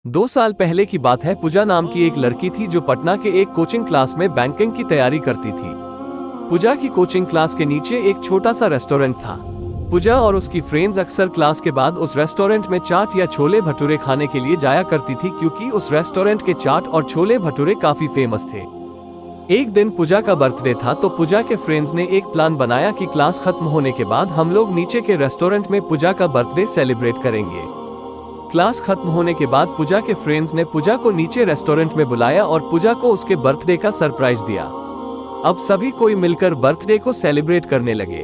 2 साल पहले की बात है। पूजा नाम की एक लड़की थी जो पटना के एक कोचिंग क्लास में बैंकिंग की तैयारी करती थी। पूजा की कोचिंग क्लास के नीचे एक छोटा सा रेस्टोरेंट था। पूजा और उसकी फ्रेंड्स अक्सर क्लास के बाद उस रेस्टोरेंट में चाट या छोले भटूरे खाने के लिए जाया करती थी, क्योंकि उस रेस्टोरेंट के चाट और छोले भटूरे काफी फेमस थे। एक दिन पूजा का बर्थडे था, तो पूजा के फ्रेंड्स ने एक प्लान बनाया कि क्लास खत्म होने के बाद हम लोग नीचे के रेस्टोरेंट में पूजा का बर्थडे सेलिब्रेट करेंगे। क्लास खत्म होने के बाद पूजा के फ्रेंड्स ने पूजा को नीचे रेस्टोरेंट में बुलाया और पूजा को उसके बर्थडे का सरप्राइज दिया। अब सभी कोई मिलकर बर्थडे को सेलिब्रेट करने लगे।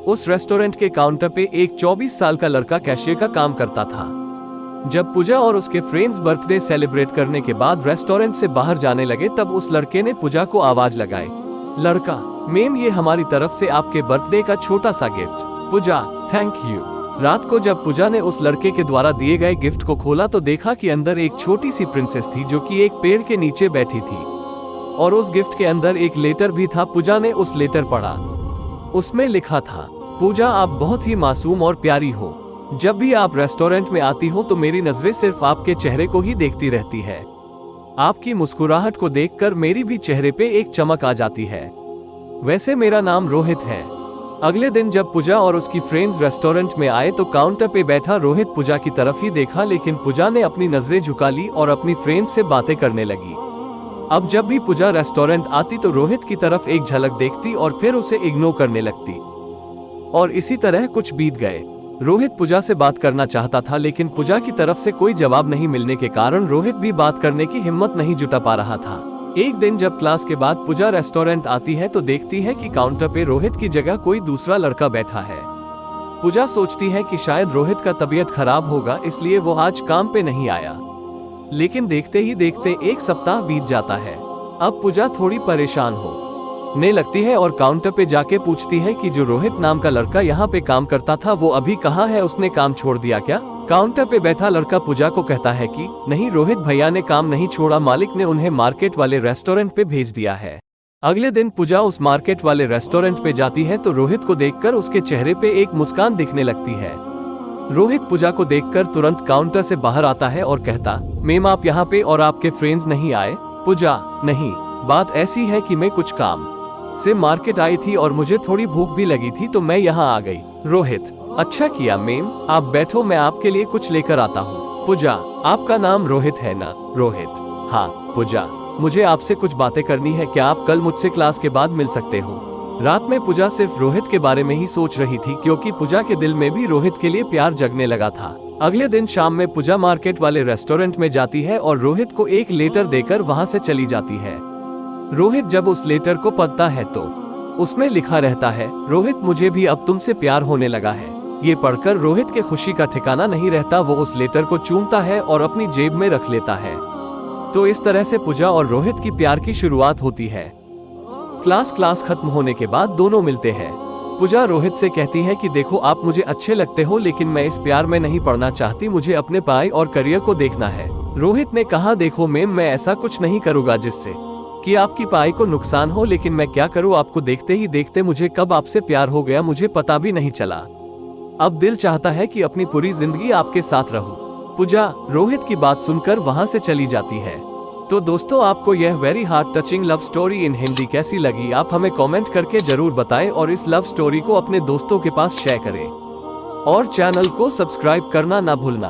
उस रेस्टोरेंट के काउंटर पे एक 24 साल का लड़का कैशियर का काम करता था। जब पूजा और उसके फ्रेंड्स बर्थडे सेलिब्रेट करने के बाद रेस्टोरेंट से बाहर जाने लगे, तब उस लड़के ने पूजा को आवाज लगाई। लड़का, मैम ये हमारी तरफ से आपके बर्थडे का छोटा सा गिफ्ट। Puja, thank you. रात को जब पूजा ने उस लड़के के द्वारा दिए गए गिफ्ट को खोला तो देखा कि अंदर एक छोटी सी प्रिंसेस थी, जो कि एक पेड़ के नीचे बैठी थी, और उस गिफ्ट के अंदर एक लेटर भी था। पूजा ने उस लेटर पढ़ा। उसमें लिखा था, पूजा आप बहुत ही मासूम और प्यारी हो। जब भी आप रेस्टोरेंट में आती हो तो मेरी नजरें सिर्फ आपके चेहरे को ही देखती रहती है। आपकी मुस्कुराहट को देखकर मेरी भी चेहरे पे एक चमक आ जाती है। वैसे मेरा नाम रोहित है। अगले दिन जब पूजा और उसकी फ्रेंड्स रेस्टोरेंट में आए तो काउंटर पे बैठा रोहित पूजा की तरफ ही देखा, लेकिन पूजा ने अपनी नजरें झुका ली और अपनी फ्रेंड्स से बातें करने लगी। अब जब भी पूजा रेस्टोरेंट आती तो रोहित की तरफ एक झलक देखती और फिर उसे इग्नोर करने लगती, और इसी तरह कुछ बीत गए। रोहित पूजा से बात करना चाहता था, लेकिन पूजा की तरफ से कोई जवाब नहीं मिलने के कारण रोहित भी बात करने की हिम्मत नहीं जुटा पा रहा था। एक दिन जब क्लास के बाद पूजा रेस्टोरेंट आती है तो देखती है कि काउंटर पे रोहित की जगह कोई दूसरा लड़का बैठा है। पूजा सोचती है कि शायद रोहित का तबीयत खराब होगा, इसलिए वो आज काम पे नहीं आया। लेकिन देखते ही देखते एक सप्ताह बीत जाता है। अब पूजा थोड़ी परेशान होने लगती है और काउंटर पे जाके पूछती है कि जो रोहित नाम का लड़का यहाँ पे काम करता था वो अभी कहाँ है, उसने काम छोड़ दिया क्या? काउंटर पे बैठा लड़का पूजा को कहता है कि नहीं, रोहित भैया ने काम नहीं छोड़ा, मालिक ने उन्हें मार्केट वाले रेस्टोरेंट पे भेज दिया है। अगले दिन पूजा उस मार्केट वाले रेस्टोरेंट पे जाती है तो रोहित को देखकर उसके चेहरे पे एक मुस्कान दिखने लगती है। रोहित पूजा को देखकर तुरंत काउंटर से बाहर आता है और कहता, मैम आप यहाँ पे और आपके फ्रेंड्स नहीं आए? पूजा, नहीं, बात ऐसी है कि मैं कुछ काम से मार्केट आई थी और मुझे थोड़ी भूख भी लगी थी तो मैं यहाँ आ गई। रोहित, अच्छा किया मैम, आप बैठो, मैं आपके लिए कुछ लेकर आता हूँ। पूजा, आपका नाम रोहित है ना? रोहित, हाँ। पूजा, मुझे आपसे कुछ बातें करनी है, क्या आप कल मुझसे क्लास के बाद मिल सकते हो? रात में पूजा सिर्फ रोहित के बारे में ही सोच रही थी, क्योंकि पूजा के दिल में भी रोहित के लिए प्यार जगने लगा था। अगले दिन शाम में पूजा मार्केट वाले रेस्टोरेंट में जाती है और रोहित को एक लेटर देकर वहाँ से चली जाती है। रोहित जब उस लेटर को पढ़ता है तो उसमें लिखा रहता है, रोहित मुझे भी अब तुमसे प्यार होने लगा है। ये पढ़कर रोहित के खुशी का ठिकाना नहीं रहता। वो उस लेटर को चूमता है और अपनी जेब में रख लेता है। तो इस तरह से पूजा और रोहित की प्यार की शुरुआत होती है। क्लास खत्म होने के बाद दोनों मिलते हैं। पूजा रोहित से कहती है कि देखो, आप मुझे अच्छे लगते हो, लेकिन मैं इस प्यार में नहीं पड़ना चाहती, मुझे अपने पढ़ाई और करियर को देखना है। रोहित ने कहा, देखो मैम, मैं ऐसा कुछ नहीं करूँगा जिससे कि आपकी पढ़ाई को नुकसान हो, लेकिन मैं क्या करूं, आपको देखते ही देखते मुझे कब आपसे प्यार हो गया मुझे पता भी नहीं चला। अब दिल चाहता है कि अपनी पूरी जिंदगी आपके साथ रहूं। पूजा रोहित की बात सुनकर वहां से चली जाती है। तो दोस्तों, आपको यह very heart touching love story in Hindi कैसी लगी, आप हमें कमेंट करके जरूर बताएं, और इस लव स्टोरी को अपने दोस्तों के पास शेयर करें और चैनल को सब्सक्राइब करना ना भूलना।